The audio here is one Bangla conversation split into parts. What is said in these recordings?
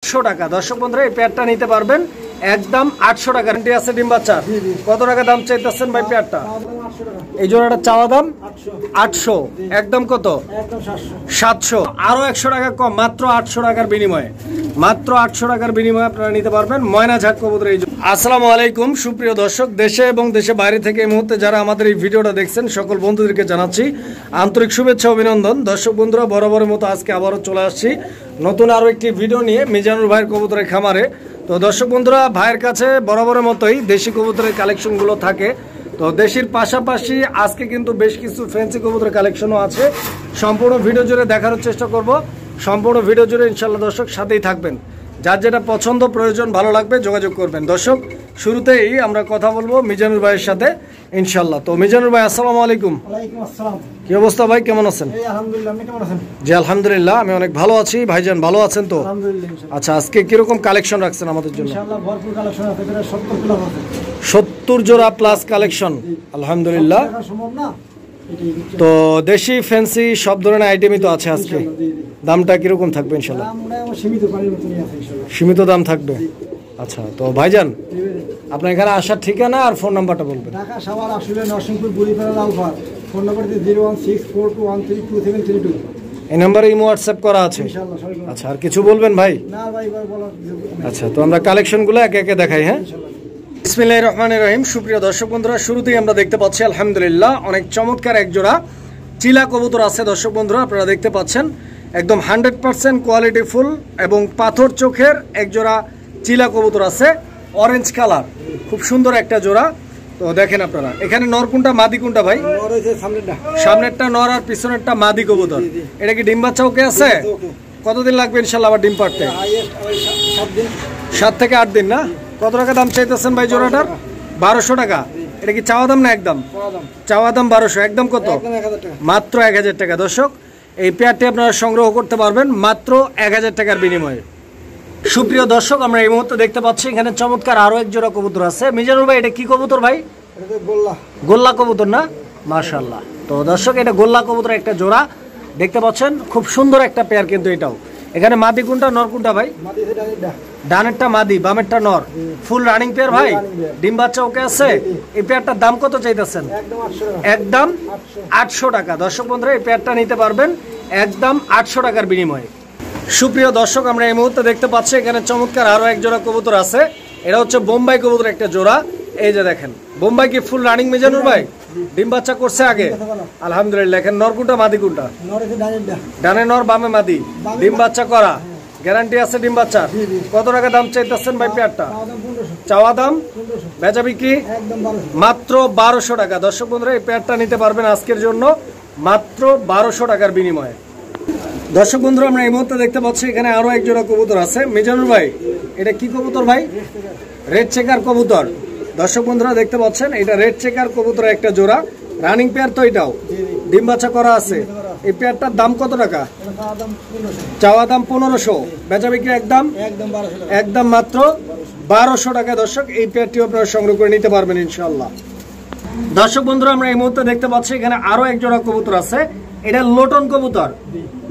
800 টাকা। দর্শক বন্ধুরা এই পেয়ারটা নিতে পারবেন একদম 800 টাকা। গ্যারান্টি আছে ডিম বাচ্চা। কত টাকা দাম চাইতেছেন ভাই পেয়ারটা? এই জোড়াটা চাওয়া দাম 800, একদম কত? 700। আরো 100 টাকা কম, মাত্র 800 টাকার বিনিময়ে, মাত্র 800 টাকার বিনিময়ে আপনারা নিতে পারবেন ময়নাঝাট কবুতর। আসসালামু আলাইকুম সুপ্রিয় দর্শক, দেশে এবং দেশে বাইরে থেকে এই মুহূর্তে যারা আমাদের এই ভিডিওটা দেখছেন সকল বন্ধুদেরকে জানাচ্ছি আন্তরিক শুভেচ্ছা অভিনন্দন। দর্শক বন্ধুরা, বরাবরের মতো আজকে আবারও চলে আসছি নতুন আরো একটি ভিডিও নিয়ে মিজানুর ভাইয়ের কবুতরের খামারে। তো দর্শক বন্ধুরা, ভাইয়ের কাছে বরাবরের মতোই দেশি কবুতরের কালেকশনগুলো থাকে। তো দেশির পাশাপাশি আজকে কিন্তু বেশ কিছু ফ্যান্সি কবুতরের কালেকশনও আছে। সম্পূর্ণ ভিডিও জুড়ে দেখার চেষ্টা করব, সম্পূর্ণ ভিডিও জুড়ে ইনশাল্লাহ দর্শক সাথেই থাকবেন। যার যেটা পছন্দ প্রয়োজন ভালো লাগবে যোগাযোগ করবেন। দর্শক শুরুতেই আমরা কথা বলবো মিজানুর ভাইয়ের সাথে ইনশাল্লাহ। তো মিজানুর ভাই আসসালামু আলাইকুম। ওয়ালাইকুম আসসালাম। কি অবস্থা ভাই, কেমন আছেন? এই আলহামদুলিল্লাহ, আপনি কেমন আছেন? জি আলহামদুলিল্লাহ, আমি অনেক ভালো আছি। ভাইজান ভালো আছেন তো? আলহামদুলিল্লাহ। আচ্ছা, আজকে কিরকম কালেকশন রাখছেন আমাদের জন্য? ইনশাআল্লাহ ভরপুর কালেকশন আছে, প্রায় 70 প্লাস আছে। 70 জোড়া প্লাস কালেকশন, আলহামদুলিল্লাহ। দেখা সম্ভব না। তো দেশি ফ্যান্সি সব ধরনের আইটেমই তো আছে আজকে। দামটা কিরকম থাকবে ইনশাল্লাহ? আমরা সীমিত পানির মতনই আছে ইনশাআল্লাহ। সীমিত দাম থাকবে। আচ্ছা, তো ভাইজান আপনার এখানে আসার ঠিকানা আর ফোন নাম্বারটা বলবেন। ঢাকা সাভার আশুলিয়া নরসিংপুর বুড়িপাড়া লালপাড়। Phone number 01642132732। এই নাম্বারে ইমো হোয়াটসঅ্যাপ করা আছে। ইনশাআল্লাহ সবাই। আচ্ছা, আর কিছু বলবেন ভাই? না ভাই, এবার বলার আচ্ছা, তো আমরা কালেকশনগুলো একে একে দেখাই। হ্যাঁ, বিসমিল্লাহির রহমানির রহিম। সুপ্রিয় দর্শক বন্ধুরা, শুরুতেই আমরা দেখতে পাচ্ছি আলহামদুলিল্লাহ অনেক চমৎকার এক জোড়া চিলা কবুতর আছে। দর্শক বন্ধুরা আপনারা দেখতে পাচ্ছেন একদম 100% কোয়ালিটি ফুল এবং পাথর চোখের এক জোড়া চিলা কবুতর আছে, অরেঞ্জ কালার, খুব সুন্দর একটা জোড়া। তো দেখেন আপনারা, এখানে নর কোনটা মাদি কোনটা ভাই? নর হইছে সামনেরটা। সামনেরটা নর আর পিছনেরটা মাদি কবুতর। এটা কি ডিম বাচ্চা ওকে আছে? কতদিন লাগবে ইনশাআল্লাহ আবার ডিম পাড়তে? 7 দিন। 7 থেকে 8 দিন না? কত টাকা দাম চাইতেছেন ভাই জোড়াটার? 1200 টাকা। এটা কি চাওয়া দাম না একদম? চাওয়া দাম 1200, একদম কত? মাত্র 1000 টাকা। দর্শক এই পেয়ারটি আপনারা সংগ্রহ করতে পারবেন মাত্র 1000 টাকার বিনিময়ে। সুপ্রিয় দর্শক, আমরা এই মুহূর্তে দেখতে পাচ্ছি এখানে চমৎকার আরো এক জোড়া কবুতর আছে। মিজানুর ভাই এটা কি কবুতর ভাই? এটা গোল্লা। গোল্লা কবুতর না? মাশাআল্লাহ। তো দর্শক এটা গোল্লা কবুতর একটা জোড়া দেখতে পাচ্ছেন, খুব সুন্দর একটা পেয়ার কিন্তু এটাও। এখানে মাদি কোনটা নর কোনটা ভাই? মাদি এটা ডানেরটা। ডানেরটা মাদি, বামেরটা নর। ফুল রানিং পেয়ার ভাই? ডিম বাচ্চা ওকে আছে? এই পেয়ারটার দাম কত চাইতেছেন? একদম 800 টাকা। একদম 800 টাকা। দর্শক বন্ধুরা এই পেয়ারটা নিতে পারবেন একদম 800 টাকার বিনিময়ে। সুপ্রিয় দর্শক, আমরা এই মুহূর্তে দেখতে পাচ্ছি এখানে চমৎকার আরো এক জোড়া কবুতর আছে। এটা হচ্ছে বোম্বাই কবুতর একটা জোড়া। এই যে দেখেন, বোম্বাই কি ফুল রানিং মিজানুর ভাই? ডিম বাচ্চা করছে আগে? আলহামদুলিল্লাহ। এখন নর কোনটা মাদি কোনটা? নর হইছে ডানেরটা। ডানে নর বামে মাদি, ডিম বাচ্চা করা, গ্যারান্টি আছে ডিম বাচ্চা। কত টাকা দাম চাইতেছেন ভাই পেয়ারটা? চাওয়া দাম? বেচা বিক্রি? একদম 1200। মাত্র 1200 টাকা। দর্শক বন্ধুরা এই পেয়ারটা নিতে পারবেন আজকের জন্য মাত্র 1200 টাকার বিনিময়ে। দর্শক বন্ধুরা, আমরা এই মুহূর্তে দেখতে পাচ্ছি এখানে আরো এক জোড়া কবুতর আছে। মিজানুর ভাই এটা কি কবুতর ভাই? রেড চেকার কবুতর। দর্শক বন্ধুরা দেখতে পাচ্ছেন এটা রেড চেকার কবুতর একটা জোড়া, রানিং পেয়ার তো এটাও, ডিম বাচ্চা করা আছে। এই পেয়ারটার দাম কত টাকা? চাওয়া দাম 1500, বেচা বিক্রি একদম? একদম মাত্র 1200 টাকা। দর্শক এই পেয়ারটিও আপনারা সংগ্রহ করে নিতে পারবেন ইনশাআল্লাহ। দর্শক বন্ধুরা, আমরা এই মুহূর্তে দেখতে পাচ্ছি এখানে আরো এক জোড়া কবুতর আছে। এটা লোটন কবুতর।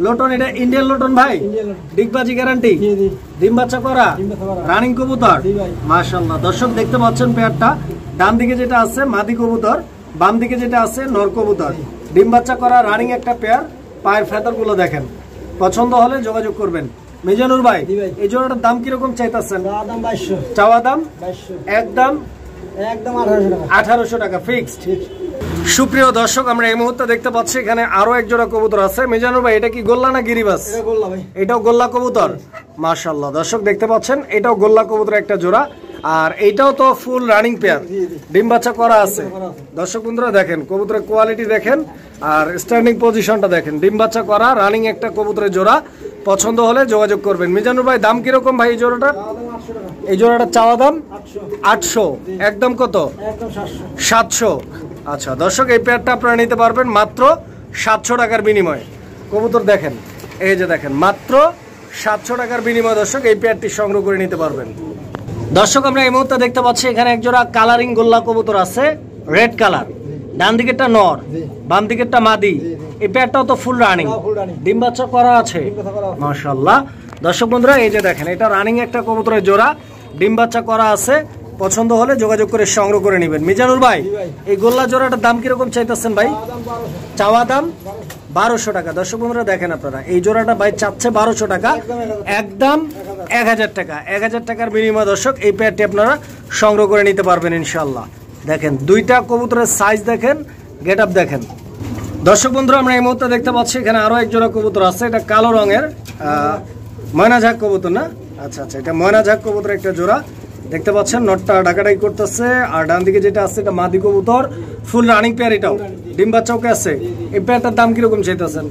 লোটন, এটা ইন্ডিয়ান লোটন ভাই? ডিগবাজি গ্যারান্টি? ডিম বাচ্চা করা, রানিং কবুতর। মাশাআল্লাহ। দর্শক দেখতে পাচ্ছেন পেয়ারটা, ডান দিকে যেটা আছে মাদি কবুতর, বাম দিকে যেটা আছে নর কবুতর, ডিম বাচ্চা করা রানিং একটা পেয়ার। পায়ের ফেদার গুলো দেখেন, পছন্দ হলে যোগাযোগ করবেন। মিজানুর ভাই এই জোড়াটার দাম কিরকম চাইতেছেন? চাওয়া দাম? একদম 1800 টাকা ফিক্সড। সুপ্রিয় দর্শক, আমরা এই মুহূর্তে দেখতে পাচ্ছি এখানে আরো এক জোড়া কবুতর আছে। মিজানুর ভাই এটা কি গোল্লা না গিরিবাস? এটাও গোল্লা কবুতর। মাশাআল্লাহ। দর্শক দেখতে পাচ্ছেন এটাও গোল্লা কবুতর একটা জোড়া, আর এইটাও তো ফুল রানিং পেয়ার, ডিম বাচ্চা করা আছে। দর্শক বন্ধুরা দেখেন কবুতরের কোয়ালিটি দেখেন আর স্ট্যান্ডিং পজিশনটা দেখেন, ডিম বাচ্চা করা রানিং একটা কবুতরের জোড়া। পছন্দ হলে যোগাযোগ করবেন। মিজানুর ভাই দাম কিরকম ভাই এই জোড়াটা? এই জোড়াটা চাওয়া দাম 800, একদম কত? 700। আচ্ছা দর্শক এই পেয়ারটা আপনারা নিতে পারবেন মাত্র 700 টাকার বিনিময়ে। কবুতর দেখেন, এই যে দেখেন মাত্র 700 টাকার বিনিময়ে দর্শক এই পেয়ারটি সংগ্রহ করে নিতে পারবেন। দর্শক আমরা এই মুহূর্তে দেখতে পাচ্ছি এখানে এক জোড়া কালারিং গোল্লা কবুতর আছে, রেড কালার। ডান দিকেরটা নর, বাম দিকেরটা মাদি। এই পেয়ারটাও তো ফুল রানিং, ডিম বাচ্চা করা আছে মাশাআল্লাহ। দর্শক বন্ধুরা এই যে দেখেন এটা রানিং একটা কবুতরের জোড়া, ডিম বাচ্চা করা আছে, পছন্দ হলে যোগাযোগ করে সংগ্রহ করে নেবেন। মিজানুর ভাই এই গোল্লা জোড়াটার দাম কিরকম চাইতেছেন ভাই? চাওয়া দাম 1200 টাকা। দর্শক বন্ধুরা দেখেন আপনারা এই জোড়াটা ভাই চাচ্ছে 1200 টাকা, একদম 1000 টাকা। 1000 টাকার বিনিময়ে দর্শক এই পেয়ারটি আপনারা সংগ্রহ করে নিতে পারবেন ইনশাল্লাহ। দেখেন দুইটা কবুতরের সাইজ দেখেন, গেট আপ দেখেন। দর্শক বন্ধুরা আমরা এই মুহূর্তে দেখতে পাচ্ছি এখানে আরো এক জোড়া কবুতর আছে, এটা কালো রঙের ময়না ঝাঁক কবুতর না? আচ্ছা আচ্ছা, এটা ময়না ঝাঁক কবুতর একটা জোড়া দেখতে পাচ্ছেন, নটটা ডাকাডাকি করতেছে। আর ডান দিকে যেটা আছে এটা মাদি কবুতর, ফুল রানিং পেয়ার, এটাও ডিম বাচ্চাও আছে। এই পেয়ারটার দাম কিরকম চাইতেছেন?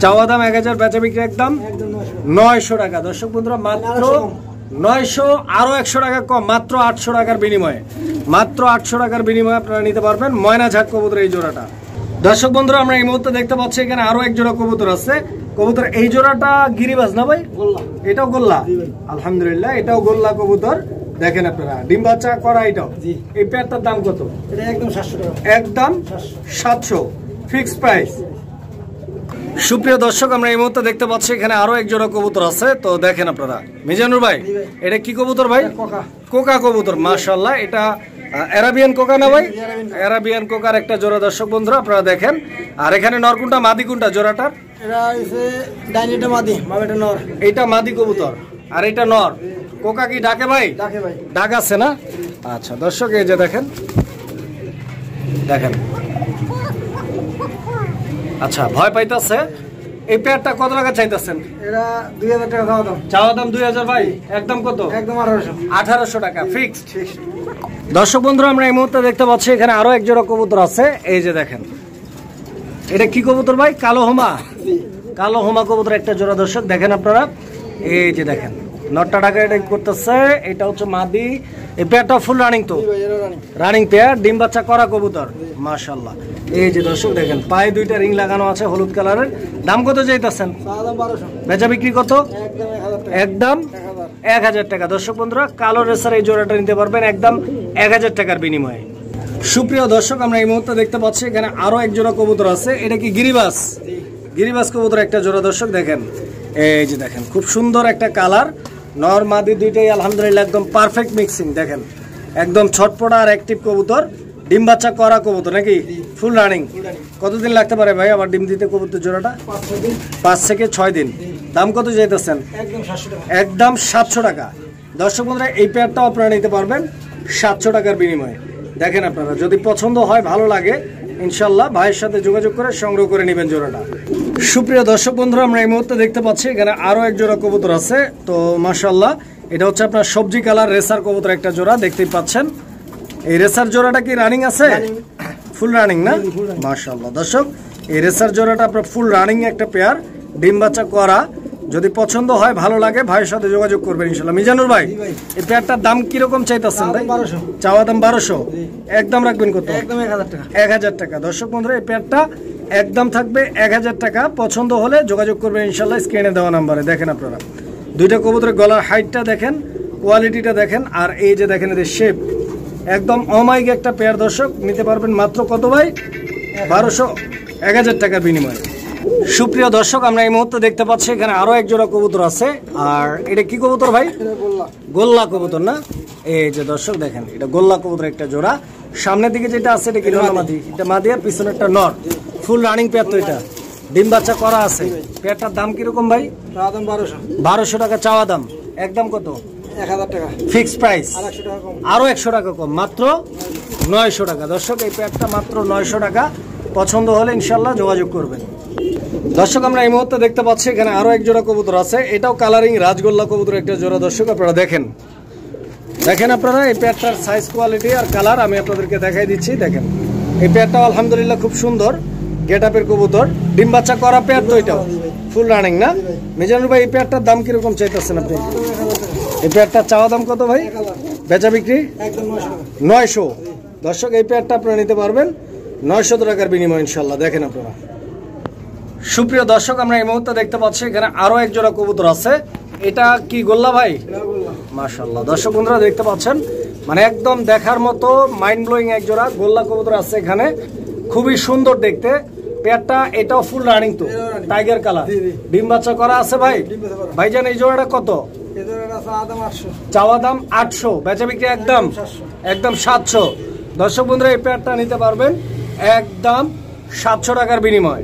চাওয়া দাম 1000, বেচা বিক্রি একদম 900 টাকা। দর্শক বন্ধুরা মাত্র 900, আরো 100 টাকা কম, মাত্র 800 টাকার বিনিময়ে, মাত্র 800 টাকার বিনিময়ে আপনারা নিতে পারবেন ময়না ঝাঁক কবুতর এই জোড়াটা। দর্শক বন্ধুরা আমরা এই মুহূর্তে দেখতে পাচ্ছি এখানে আরো এক জোড়া কবুতর আছে। কবুতর এই জোড়াটা গিরিবাজ না ভাই? এটাও গোল্লা, আলহামদুলিল্লাহ এটাও গোল্লা কবুতর। দেখেন আপনারা ডিম বাচ্চা করা এটাও। এই পেয়ারটার দাম কত? এটা একদম 700 টাকা, একদম 700 ফিক্সড প্রাইস। সুপ্রিয় দর্শক আমরা এই মুহূর্তে দেখতে পাচ্ছি এখানে আরো এক জোড়া কবুতর আছে, তো দেখেন আপনারা। মিজানুর ভাই এটা কি কবুতর ভাই? কোকা কবুতর, মাশাআল্লাহ। এটা আরাবিয়ান কোকা না ভাই? আরাবিয়ান কোকার একটা জোড়া দর্শক বন্ধুরা আপনারা দেখেন। আর এখানে নর কোনটা মাদি কোনটা জোড়াটার? এটা হইছে ডাইনিটা মাদি, বাবাটা নর। এইটা মাদি কবুতর আর এটা নর। কোকা কি ডাকে ভাই? ডাকে ভাই, ডাক আছে না? আচ্ছা দর্শক এই যে দেখেন, দেখেন আচ্ছা ভয় পাইতেছে। এই পেয়ারটা কত টাকা চাইতেছেন? এটা 2000 টাকা চাওয়া দাম। চাওয়া দাম 2000 ভাই, একদম কত? একদম 1800। 1800 টাকা ফিক্সড। দর্শক বন্ধুরা আমরা এই মুহূর্তে দেখতে পাচ্ছি এখানে আরো এক জোড়া কবুতর আছে, এই যে দেখেন। এটা কি কবুতর ভাই? কালো হোমা, কালো হোমা কবুতর একটা জোড়া দর্শক দেখেন আপনারা। এই যে দেখেন নটটা টাকা এটা করতেছে, এটা হচ্ছে মাদি। এই পেয়ারটা ফুল রানিং, তো রানিং পেয়ার, ডিম বাচ্চা করা কবুতর, মাশাআল্লাহ। এই যে দর্শক দেখেন পায়ে দুইটা রিং লাগানো আছে হলুদ কালারের। দাম কত চাইতেছেন? চাওয়া দাম 1200, বেচা বিক্রি কত? একদম 1000 টাকা, একদম 1000 টাকা। দর্শক বন্ধুরা কালো রেসার এই জোড়াটা নিতে পারবেন একদম 1000 টাকার বিনিময়ে। সুপ্রিয় দর্শক আমরা এই মুহূর্তে দেখতে পাচ্ছি এখানে আরো এক জোড়া কবুতর আছে, এটা কি গিরিবাস? গিরিবাস কবুতর একটা জোড়া দর্শক দেখেন। এই যে দেখেন খুব সুন্দর একটা কালার, নর মাদি দুইটাই আলহামদুলিল্লাহ একদম পারফেক্ট মিক্সিং। দেখেন একদম ছটপটা আর অ্যাক্টিভ কবুতর, ডিম বাচ্চা করা কবুতর নাকি? Full running. কতদিন লাগতে পারে ভাই আবার ডিম দিতে কবুতর জোড়াটা? 5 থেকে 6 দিন। দাম কত চাইতেছেন? একদম 700 টাকা, একদম 700 টাকা। দর্শক বন্ধুরা এই পেয়ারটাও আপনারা নিতে পারবেন 700 টাকার বিনিময়ে। দেখেন আপনারা যদি পছন্দ হয়, ভালো লাগে, ইনশাল্লাহ ভাইয়ের সাথে যোগাযোগ করে সংগ্রহ করে নেবেন জোড়াটা। সুপ্রিয় দর্শক বন্ধুরা আমরা এই মুহূর্তে দেখতে পাচ্ছি এখানে আরো এক জোড়া কবুতর আছে, তো মাশাআল্লাহ এটা হচ্ছে আপনার সবজি কালার রেসার কবুতর একটা জোড়া দেখতেই পাচ্ছেন। এই রেসার জোড়াটা কি রানিং আছে? ফুল রানিং না? মাশাআল্লাহ দর্শক এই রেসার জোড়াটা আপনার ফুল রানিং একটা পেয়ার, ডিম বাচ্চা করা। যদি পছন্দ হয়, ভালো লাগে, ভাইয়ের সাথে যোগাযোগ করবেন ইনশাআল্লাহ। মিজানুর ভাই এই পেয়ারটার দাম কিরকম চাইতেছেন ভাই? 1200, চাওয়া দাম 1200, একদম রাখবেন কত? একদম 1000 টাকা, 1000 টাকা। দর্শক বন্ধুরা এই পেয়ারটা একদম থাকবে 1000 টাকা। পছন্দ হলে যোগাযোগ করবেন ইনশাআল্লাহ স্ক্রিনে দেওয়া নাম্বারে। দেখেন আপনারা দুইটা কবুতরের গলার হাইটটা দেখেন, কোয়ালিটিটা দেখেন, আর এই যে দেখেন এদের শেপ একদম অমাইক একটা পেয়ার। দর্শক নিতে পারবেন মাত্র কত ভাই? 1200, 1000 টাকার বিনিময়ে। সুপ্রিয় দর্শক আমরা এই মুহূর্তে দেখতে পাচ্ছি এখানে আরো এক জোড়া কবুতর আছে, আর এটা কি কবুতর ভাই? এটা বললা, গোল্লা কবুতর না? এই যে দর্শক দেখেন এটা গোল্লা কবুতর একটা জোড়া। সামনের দিকে যেটা আছে এটা কি মাদি? এটা মাদি, আর পিছনে একটা নর। ফুল রানিং পেয়ার, তো এটা ডিম বাচ্চা করা আছে। পেয়ারটার দাম কিরকম ভাই? চাওয়া দাম 1200, 1200 টাকা চাওয়া দাম, একদম কত? 1000 টাকা ফিক্সড প্রাইস। আর 100 টাকা কম, আরো 100 টাকা কম, মাত্র 900 টাকা। দর্শক এই পেয়ারটা মাত্র 900 টাকা। পছন্দ হলে ইনশাল্লাহ যোগাযোগ করবেন। দর্শক আমরা এই মুহূর্তে দেখতে পাচ্ছি এখানে আরো এক জোড়া কবুতর আছে, এটাও কালারিং রাজগোল্লা কবুতর একটা জোড়া। দর্শক আপনারা দেখেন, দেখেন আপনারা এই পেয়ারটার সাইজ, কোয়ালিটি আর কালার আমি আপনাদেরকে দেখাই দিচ্ছি। দেখেন এই পেয়ারটাও আলহামদুলিল্লাহ খুব সুন্দর গেট আপের কবুতর, ডিম বাচ্চা করা পেয়ার, তো এটাও ফুল রানিং না? মিজানুর ভাই এই পেয়ারটার দাম কিরকম চাইতেছেন আপনি? এই পেয়ারটার চাওয়া দাম কত ভাই? বেচা বিক্রি একদম 900 টাকা, 900। দর্শক এই পেয়ারটা আপনারা নিতে পারবেন 900 টাকার বিনিময় ইনশাল্লাহ। দেখেন আপনারা। সুপ্রিয় দর্শক আমরা এই মুহূর্তে দেখতে পাচ্ছি এখানে আরো এক জোড়া কবুতর আছে, এটা কি গোল্লা ভাই? এটা বললা, মাশাআল্লাহ দর্শক বন্ধুরা দেখতে পাচ্ছেন মানে একদম দেখার মতো মাইন্ড ব্লোয়িং এক জোড়া গোল্লা কবুতর আছে এখানে। খুবই সুন্দর দেখতে, পেয়ারটা এটাও ফুল রানিং তো, টাইগার কালার, ডিম বাচ্চা করা আছে ভাই। ভাইজান এই জোড়াটা কত? চাওয়া দাম 800, বেচা বিক্রি একদম 700। দর্শক বন্ধুরা এই পেয়ারটা নিতে পারবেন একদম 700 টাকার বিনিময়।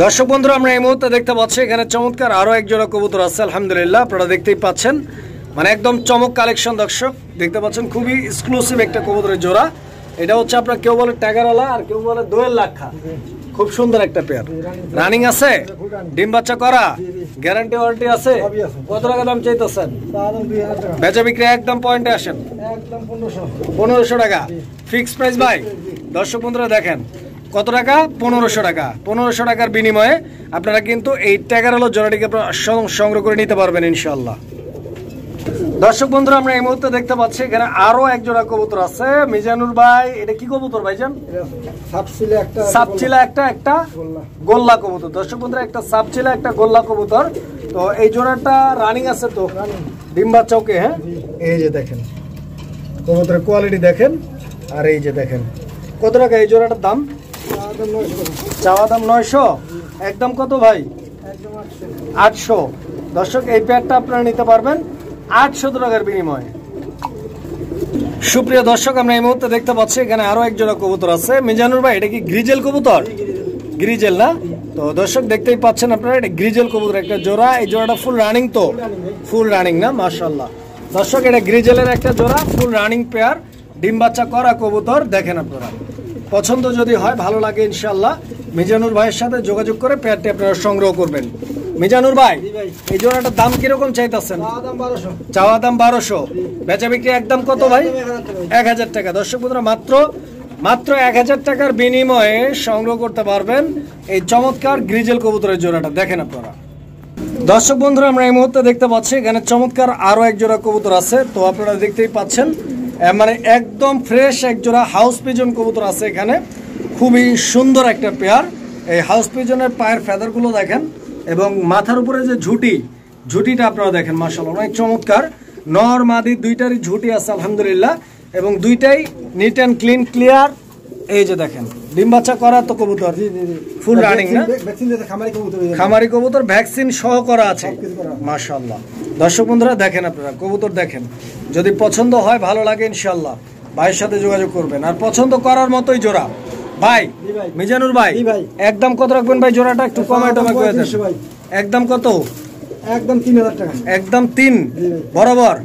দর্শক বন্ধুরা আমরা এই মুহূর্তে দেখতে পাচ্ছি এখানে চমৎকার আরো এক জোড়া কবুতর আছে আলহামদুলিল্লাহ, আপনারা দেখতেই পাচ্ছেন, মানে একদম চমক কালেকশন। দর্শক দেখতে পাচ্ছেন খুবই এক্সক্লুসিভ একটা কবুতরের জোড়া। এটা হচ্ছে আপনার কেউ বলে টাইগারওয়ালা আর কেউ বলে দোয়েল লাক্ষা। খুব সুন্দর একটা পেয়ার, রানিং আছে, ডিম বাচ্চা করা, গ্যারান্টি ওয়ারেন্টি আছে। কত টাকা দাম চাইতেছেন? বেচা বিক্রি একদম পয়েন্টে আসেন, 1500 টাকা ফিক্স প্রাইস ভাই। দর্শক বন্ধুরা দেখেন কত টাকা, 1500 টাকা। 1500 টাকার বিনিময়ে আপনারা কিন্তু এই টাইগারওয়ালা জোড়াটিকে সংগ্রহ করে নিতে পারবেন ইনশাআল্লাহ। দর্শক বন্ধুরা আমরা এই মুহূর্তে দেখতে পাচ্ছি এখানে আরো এক জোড়া কবুতর আছে। মিজানুর ভাই এটা কি কবুতর ভাইজান? সাপচিলা একটা গোল্লা কবুতর। দর্শক বন্ধুরা একটা সাপচিলা একটা গোল্লা কবুতর। তো এই জোড়াটা রানিং আছে তো, ডিম বাচ্চা ওকে। হ্যাঁ এই যে দেখেন কবুতরের কোয়ালিটি দেখেন, আর এই যে দেখেন কত টাকা এই জোড়াটার দাম? চাওয়া দাম 900, একদম কত ভাই? 800। দর্শক এই পেয়ারটা আপনারা নিতে পারবেন 800 টাকার বিনিময়ে। সুপ্রিয় দর্শক আমরা এই মুহূর্তে দেখতে পাচ্ছি এখানে আরো এক জোড়া কবুতর আছে। মিজানুর ভাই এটা কি গ্রিজেল কবুতর? গ্রিজেল না? তো দর্শক দেখতেই পাচ্ছেন আপনারা এটা গ্রিজেল কবুতর একটা জোড়া। এই জোড়াটা ফুল রানিং তো, ফুল রানিং না? মাশাআল্লাহ। দর্শক এটা গ্রিজেলের একটা জোড়া, ফুল রানিং পেয়ার, ডিম বাচ্চা করা কবুতর। দেখেন আপনারা পছন্দ যদি হয় ভালো লাগে ইনশাআল্লাহ মিজানুর ভাইয়ের সাথে যোগাযোগ করে পেয়ারটি আপনারা সংগ্রহ করবেন। মিজানুর ভাই এই জোড়াটার দাম কিরকম চাইতেছেন? চাওয়া দাম 1200, বেচা বিক্রি একদম কত ভাই? 1000 টাকা। দর্শক বন্ধুরা মাত্র 1000 টাকার বিনিময়ে সংগ্রহ করতে পারবেন এই চমৎকার গ্রিজেল কবুতরের জোড়াটা। দেখেন আপনারা দর্শক বন্ধুরা আমরা এই মুহূর্তে দেখতে পাচ্ছি এখানে চমৎকার আরো এক জোড়া কবুতর আছে। তো আপনারা দেখতেই পাচ্ছেন মানে একদম ফ্রেশ এক জোড়া হাউস পিজন কবুতর আছে এখানে, খুবই সুন্দর একটা পেয়ার। এই হাউস পিজনের পায়ের ফেদারগুলো দেখেন এবং মাথার উপরে যে ঝুটিটা আপনারা দেখেন মাশাআল্লাহ অনেক চমৎকার। নর মাদি দুইটারই ঝুটি আছে আলহামদুলিল্লাহ, এবং দুইটাই নিট অ্যান্ড ক্লিন ক্লিয়ার। এই যে দেখেন ডিম বাচ্চা করা তো কবুতর, ফুল রানিং না? খামারি কবুতর ভ্যাকসিন সহ করা আছে মাশাআল্লাহ। দর্শক বন্ধুরা দেখেন আপনারা কবুতর দেখেন, যদি পছন্দ হয় ভালো লাগে ইনশাআল্লাহ ভাইয়ের সাথে যোগাযোগ করবেন। আর পছন্দ করার মতোই জোড়া ভাই। মিজানুর ভাই একদম কত রাখবেন ভাই জোড়াটা? একটু কমায় টমায় করে দেন। একদম কত? একদম 3000 টাকা। একদম 3 বরাবর?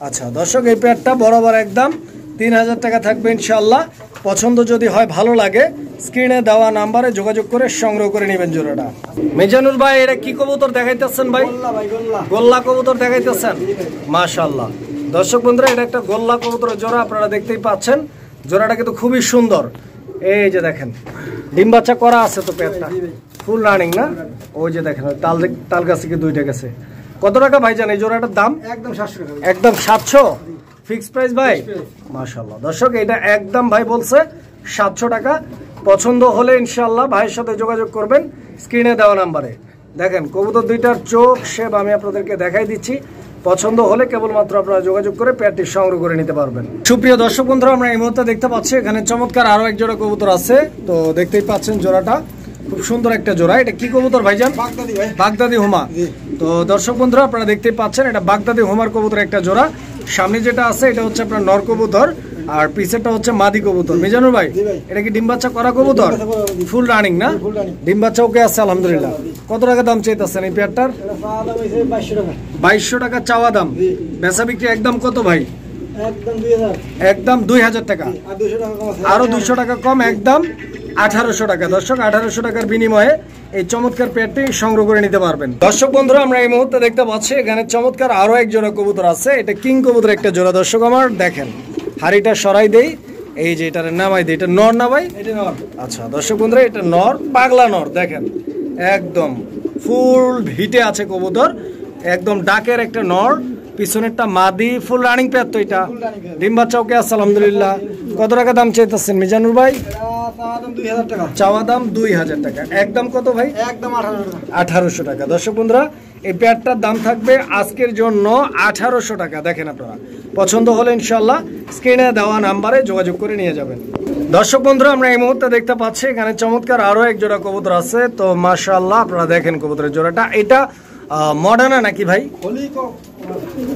আচ্ছা দর্শক এই পেয়ারটা বরাবর একদম 3000 টাকা থাকবে ইনশাআল্লাহ। পছন্দ যদি হয় ভালো লাগে স্ক্রিনে দেওয়া নাম্বারে যোগাযোগ করে সংগ্রহ করে নেবেন জোড়াটা। মিজানুর ভাই এটা কি কবুতর দেখাইতেছেন ভাই? গোল্লা কবুতর দেখাইতেছেন মাশাআল্লাহ। দর্শক বন্ধুরা এটা একটা গোল্লা কবুতরের জোড়া, আপনারা দেখতেই পাচ্ছেন জোড়াটা কিন্তু খুবই সুন্দর। এই যে দেখেন ডিম বাচ্চা করা আছে তো পেয়ারটা, ফুল রানিং না? ওই যে দেখেন তাল গাছে কি দুইটা গেছে। কত টাকা ভাইজান এই জোড়াটার দাম? একদম 700 টাকা। একদম 700 ফিক্স প্রাইস ভাই। মাশাআল্লাহ দর্শক এটা একদম ভাই বলছে 700 টাকা। পছন্দ হলে ইনশাআল্লাহ ভাইয়ের সাথে যোগাযোগ করবেন স্ক্রিনে দেওয়া নাম্বারে। দেখেন কবুতর দুইটার চোখ শেপ আমি আপনাদেরকে দেখাই দিচ্ছি, পছন্দ হলে কেবলমাত্র আপনারা যোগাযোগ করে পেয়ারটি সংগ্রহ করে নিতে পারবেন। সুপ্রিয় দর্শক বন্ধুরা আমরা এই মুহূর্তে দেখতে পাচ্ছি এখানে চমৎকার আরো এক জোড়া কবুতর আছে। তো দেখতেই পাচ্ছেন জোড়াটা খুব সুন্দর একটা জোড়া। এটা কি কবুতর ভাইজান? বাগদাদি হুমা। তো দর্শক বন্ধুরা আপনারা দেখতেই পাচ্ছেন এটা বাগদাদি হুমার কবুতর একটা জোড়া। সামনে যেটা আছে এটা হচ্ছে আপনার নর কবুতর, আর পিছেরটা হচ্ছে মাদি কবুতর। মিজানুর ভাই এটা কি ডিম বাচ্চা করা কবুতর? ফুল রানিং না? ডিম বাচ্চা ওকে আছে আলহামদুলিল্লাহ। কত টাকা দাম চাইতেছেন এই পেয়ারটার? 2200 টাকা চাওয়া দাম, বেচা বিক্রি একদম কত ভাই? একদম 2000 টাকা। আরো 200 টাকা কম, একদম 1800 টাকা। দর্শক 1800 টাকার বিনিময়ে এই চমৎকার পেয়ারটি সংগ্রহ করে নিতে পারবেন। দর্শক বন্ধুরা আমরা এই মুহূর্তে দেখতে পাচ্ছি এখানে চমৎকার আরো এক জোড়া কবুতর আছে। এটা কিং কবুতর একটা জোড়া। দর্শক আমার দেখেন হাড়িটা সরাই দেই, এই যে এটার নামাই দেই, এটা নর না ভাই? আচ্ছা দর্শক বন্ধুরা এটা নর, পাগলা নর। দেখেন একদম ফুল হিটে আছে কবুতর, একদম ডাকের একটা নর, পিছনেরটা মাদি, ফুল রানিং পেয়ার তো এটা। ডিম বাচ্চা ওকে আছে আলহামদুলিল্লাহ। কত টাকা দাম চাইতেছেন মিজানুর ভাই? চাওয়া দাম 2000 টাকা, একদম কত ভাই? একদম 1800 টাকা। দর্শক বন্ধুরা এই পেয়ারটার দাম থাকবে আজকের জন্য 1800 টাকা। দেখেন আপনারা পছন্দ হলে ইনশাআল্লাহ স্ক্রিনে দেওয়া নাম্বারে যোগাযোগ করে নিয়ে যাবেন। দর্শক বন্ধুরা আমরা এই মুহূর্তে দেখতে পাচ্ছি এখানে চমৎকার আরো এক জোড়া কবুতর আছে। তো মাশাআল্লাহ আপনারা দেখেন কবুতরের জোড়াটা, এটা মডার্না নাকি ভাই?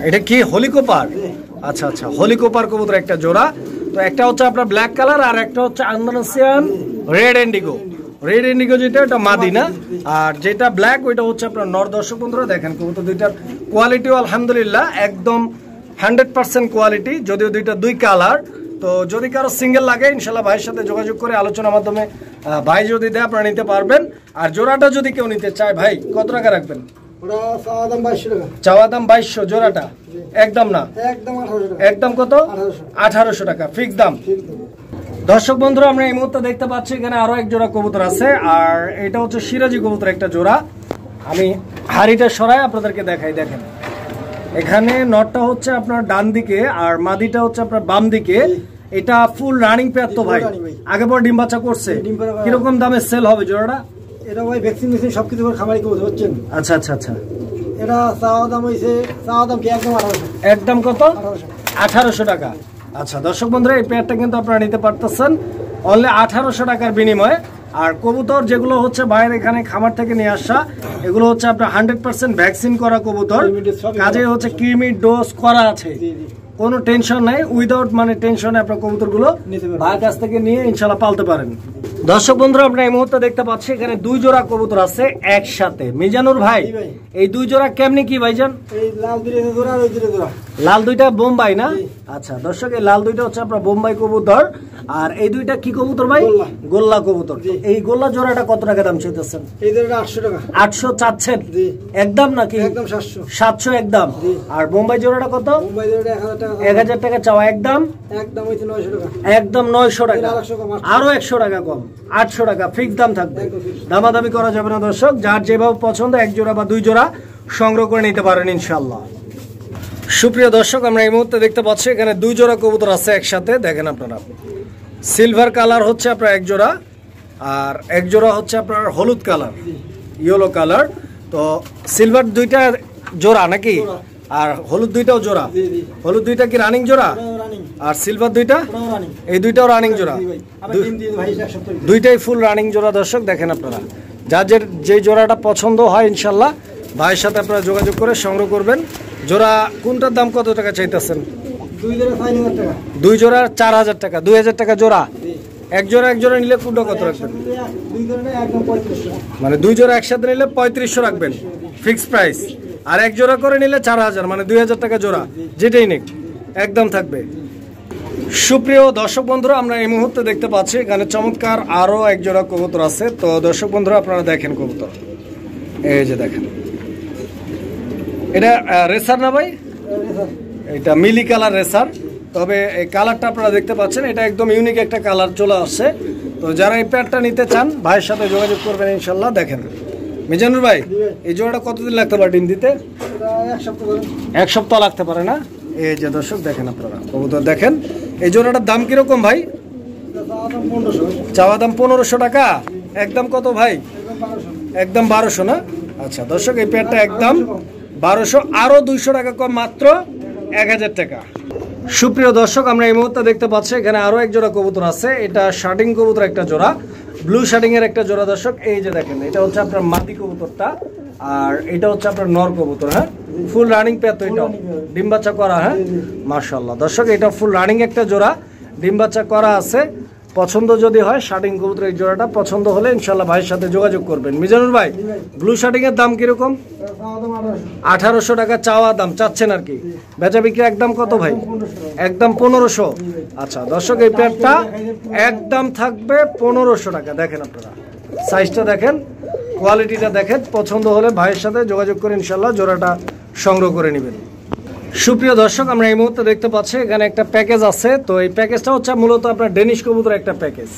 এটা কি হলিকোপার? আচ্ছা আচ্ছা, হলিকোপার কবুতর একটা জোড়া। তো একটা হচ্ছে আপনার ব্ল্যাক কালার আর একটা হচ্ছে Andalusian red Indigo. Red Indigo যেটা ওটা মাদি না, আর যেটা ব্ল্যাক ওইটা হচ্ছে আপনার নর। দর্শক বন্ধুরা দেখেন কবুতর দুইটার কোয়ালিটিও আলহামদুলিল্লাহ একদম 100% কোয়ালিটি, যদিও দুইটা দুই কালার। তো যদি কারো সিঙ্গেল লাগে ইনশাল্লাহ ভাইয়ের সাথে যোগাযোগ করে আলোচনার মাধ্যমে ভাই যদি দেয় আপনারা নিতে পারবেন। আর জোড়াটা যদি কেউ নিতে চায় ভাই কত টাকা রাখবেন? চাওয়া দাম 2200 জোড়াটা, একদম না একদম কত? 1800 টাকা ফিক্স দাম। দর্শক বন্ধুরা আমরা এই মুহূর্তে দেখতে পাচ্ছি এখানে আরো এক জোড়া কবুতর আছে, আর এটা হচ্ছে সিরাজি কবুতর একটা জোড়া। আমি হাড়িটা সরাই আপনাদেরকে দেখাই। দেখেন এখানে নটটা হচ্ছে আপনার ডান দিকে আর মাদিটা হচ্ছে আপনার বাম দিকে। এটা ফুল রানিং পেয়ার তো ভাই, আগে পর ডিম বাচ্চা করছে। কিরকম দামে সেল হবে জোড়াটা? এটা ভাই ভ্যাকসিন মেশিন সবকিছু করে খামারি কবুতর হচ্ছেন। আচ্ছা আচ্ছা আচ্ছা, এটা চাওয়া দাম হইছে, চাওয়া দাম কি একদম 1800। একদম কত? 1800 টাকা। আচ্ছা দর্শক বন্ধুরা এই পেয়ারটা কিন্তু আপনারা নিতে পারতেছেন অনলি 1800 টাকার বিনিময়ে। আর কবুতর যেগুলো হচ্ছে বাইরে এখানে খামার থেকে নিয়ে আসা, এগুলো হচ্ছে আপনার 100% ভ্যাকসিন করা কবুতর, কাজে হচ্ছে কৃমি ডোজ করা আছে, কোনো টেনশন নাই। উইদাউট মানে টেনশনে আপনার কবুতরগুলো ভাইয়ের কাছ থেকে নিয়ে ইনশাল্লাহ পালতে পারেন। দর্শক বন্ধুরা আমরা এই মুহূর্তে দেখতে পাচ্ছি এখানে দুই জোড়া কবুতর আছে একসাথে। মিজানুর ভাই এই দুই জোড়া কেমনি কি ভাইজান? লাল দুইটা বোম্বাই না? আচ্ছা দর্শক এই লাল দুইটা হচ্ছে আপনার বোম্বাই কবুতর, আর এই দুইটা কি কবুতর ভাই? গোল্লা কবুতর। এই গোল্লা জোড়াটা কত টাকা দাম চাইতেছেন? এই জোড়াটা 800 টাকা। 800 চাচ্ছেন একদম নাকি? একদম 700। 700 একদম। আর বোম্বাই জোড়াটা কত? বোম্বাই জোড়াটা 1000 টাকা। 1000 টাকা চাওয়া, একদম একদম হইছে 900 টাকা। একদম 900 টাকা, আরো 100 টাকা কম, 800 টাকা ফিক্স দাম থাকবে। দামাদামি করা যাবে না দর্শক, যার যেভাবে পছন্দ এক জোড়া বা দুই জোড়া সংগ্রহ করে নিতে পারেন ইনশাল্লাহ। সুপ্রিয় দর্শক আমরা এই মুহূর্তে দেখতে পাচ্ছি এখানে দুই জোড়া কবুতর আছে একসাথে। দেখেন আপনারা সিলভার কালার হচ্ছে আপনার এক জোড়া, আর এক জোড়া হচ্ছে আপনার হলুদ কালার, ইয়েলো কালার। তো সিলভার দুইটা জোড়া নাকি? আর হলুদ দুইটাও জোড়া? হলুদ দুইটা কি রানিং জোড়া? আর সিলভার দুইটা? এই দুইটাও রানিং জোড়া, দুইটাই ফুল রানিং জোড়া। দর্শক দেখেন আপনারা যার যে জোড়াটা পছন্দ হয় ইনশাল্লাহ ভাইয়ের সাথে আপনারা যোগাযোগ করে সংগ্রহ করবেন। জোড়া কোনটার দাম কত টাকা চাইতেছেন? দুই জোড়া 4000 টাকা। 2000 টাকা জোড়া। এক জোড়া নিলে কোনটা কত রাখবেন? মানে দুই জোড়া একসাথে নিলে 3500 রাখবেন ফিক্স প্রাইস, আর এক জোড়া করে নিলে 4000 মানে 2000 টাকা জোড়া, যেটাই নিক একদম থাকবে। সুপ্রিয় দর্শক বন্ধুরা আমরা এই মুহূর্তে দেখতে পাচ্ছি এখানে চমৎকার আরো এক জোড়া কবুতর আছে। তো দর্শক বন্ধুরা আপনারা দেখেন কবুতর, এই যে দেখেন এটা রেসার না ভাই? এটা মিলি কালার রেসার, তবে এই কালারটা আপনারা দেখতে পাচ্ছেন এটা একদম ইউনিক একটা কালার চলে আসছে। তো যারা এই প্যাডটা নিতে চান ভাইয়ের সাথে যোগাযোগ করবেন ইনশাল্লাহ। দেখেন মিজানুর ভাই এই জোড়াটা কতদিন লাগতে পারে ডিম দিতে? 1 সপ্তাহ লাগতে পারে না? এই যে দর্শক দেখেন আপনারা কবুতর দেখেন। এই জোড়াটার দাম কিরকম ভাই? চাওয়া দাম 1500 টাকা, একদম কত ভাই? একদম 1200 না? আচ্ছা দর্শক এই প্যাডটা একদম 1200, আরো 200 টাকা কম, মাত্র 1000 টাকা। সুপ্রিয় দর্শক আমরা এই মুহূর্তে দেখতে পাচ্ছি এখানে আরো এক জোড়া কবুতর আছে। এটা শার্টিং কবুতর একটা জোড়া, ব্লু শার্টিং এর একটা জোড়া। দর্শক এই যে দেখেন এটা হচ্ছে আপনার মাদি কবুতরটা, আর এটা হচ্ছে আপনার নর কবুতর। হ্যাঁ ফুল রানিং পেয়ার তো, এটা ডিম বাচ্চা করা। হ্যাঁ মাশাআল্লাহ দর্শক এটা ফুল রানিং একটা জোড়া, ডিম বাচ্চা করা আছে। পছন্দ যদি হয় শার্টিং কবুতর এই জোড়াটা পছন্দ হলে ইনশাল্লাহ ভাইয়ের সাথে যোগাযোগ করবেন। মিজানুর ভাই ব্লু শার্টিং এর দাম কিরকম? 1800 টাকা চাওয়া দাম, চাচ্ছেন আর কি। বেচা বিক্রি একদম কত ভাই? একদম 1500। আচ্ছা দর্শক এই প্যাডটা একদম থাকবে 1500 টাকা। দেখেন আপনারা সাইজটা দেখেন, কোয়ালিটিটা দেখেন, পছন্দ হলে ভাইয়ের সাথে যোগাযোগ করে ইনশাল্লাহ জোড়াটা সংগ্রহ করে নেবেন। সুপ্রিয় দর্শক আমরা এই মুহূর্তে দেখতে পাচ্ছি এখানে একটা প্যাকেজ আছে। তো এই প্যাকেজটা হচ্ছে মূলত আপনার ডেনিশ কবুতর একটা প্যাকেজ।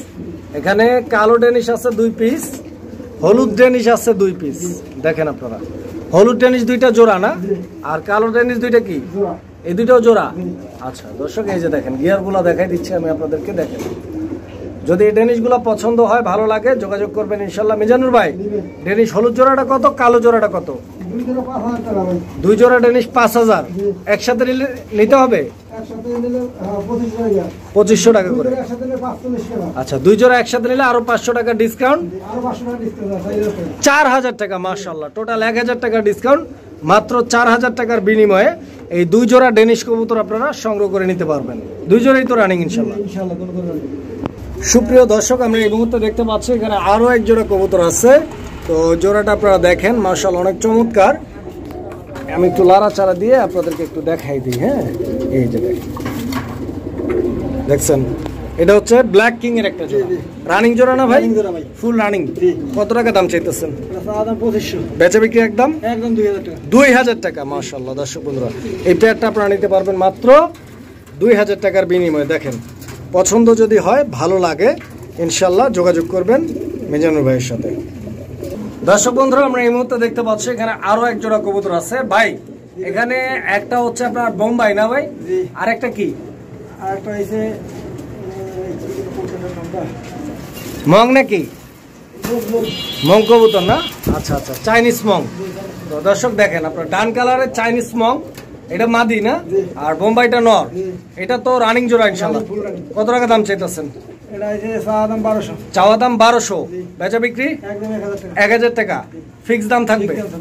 এখানে কালো ডেনিশ আছে 2 পিস, হলুদ ডেনিশ আছে 2 পিস। দেখেন আপনারা হলুদ ডেনিশ দুইটা জোড়া না, আর কালো ডেনিশ দুইটা কি? এই দুইটাও জোড়া। আচ্ছা দর্শক এই যে দেখেন গিয়ারগুলো দেখাই দিচ্ছি আমি আপনাদেরকে। দেখেন যদি এই ডেনিশগুলো পছন্দ হয় ভালো লাগে যোগাযোগ করবেন ইনশাল্লাহ। মিজানুর ভাই ডেনিশ হলুদ জোড়াটা কত, কালো জোড়াটা কত? দুই জোড়া 5000 টাকা ভাই। 2 জোড়া ডেনিশ 5000 একসাথে নিতে হবে একসাথে নিলে 2500 টাকা। 2500 টাকা করে। একসাথে নিলে 45 টাকা। আচ্ছা 2 জোড়া একসাথে নিলে আরো 500 টাকা ডিসকাউন্ট, আরো 500 টাকা ডিসকাউন্ট আছে এই রকম। 4000 টাকা মাশাআল্লাহ, টোটাল 1000 টাকা ডিসকাউন্ট। মাত্র 4000 টাকার বিনিময়ে এই 2 জোড়া ডেনিশ কবুতর আপনারা সংগ্রহ করে নিতে পারবেন। 2 জোড়াই তো রানিং ইনশাআল্লাহ। ইনশাআল্লাহ কোনো কোনো সুপ্রিয় দর্শক, আমরা এই মুহূর্তে দেখতে পাচ্ছি এখানে আরো এক জোড়া কবুতর আছে। তো জোড়াটা আপনারা দেখেন, মাশাআল্লাহ অনেক চমৎকার। আমি একটু লাড়াচাড়া দিয়ে আপনাদেরকে একটু দেখাই দিই। হ্যাঁ, এই যে দেখছেন, এটা হচ্ছে ব্ল্যাক কিং এর একটা জোড়া। রানিং জোড়া না ভাই? রানিং জোড়া ভাই। Full running. জি। কত টাকা দাম চাইতেছেন? এটা চাওয়া দাম 2500। বেচা বিক্রি একদম একদম 2000 টাকা। 2000 টাকা। মাশাআল্লাহ দর্শক বন্ধুরা, এই পেয়ারটা আপনারা নিতে পারবেন মাত্র 2000 টাকার বিনিময়ে। দেখেন, পছন্দ যদি হয়, ভালো লাগে, ইনশাল্লাহ যোগাযোগ করবেন মিজানুর ভাইয়ের সাথে। দর্শক বন্ধুরা, আমরা এই মুহূর্তে দেখতে পাচ্ছি এখানে আরো এক জোড়া কবুতর আছে ভাই। এখানে একটা হচ্ছে আপনার বোম্বাই না ভাই? জি। আর একটা কি? আর একটা হইছে মং নাকি? মং কবুতর না? আচ্ছা আচ্ছা, চাইনিজ মং। তো দর্শক দেখেন, আপনার ডান কালারের চাইনিজ মং, এটা মাদি না? আর বোম্বাইটা নর। এটা তো রানিং জোড়া ইনশাআল্লাহ। কত টাকা দাম চাইতেছেন? এটা হইছে চাওয়া দাম 1200। চাওয়া দাম 1200, বেচা বিক্রি একদম 1000 টাকা। 1000 টাকা। ফিক্স দাম থাকবে? ঠিক আছে।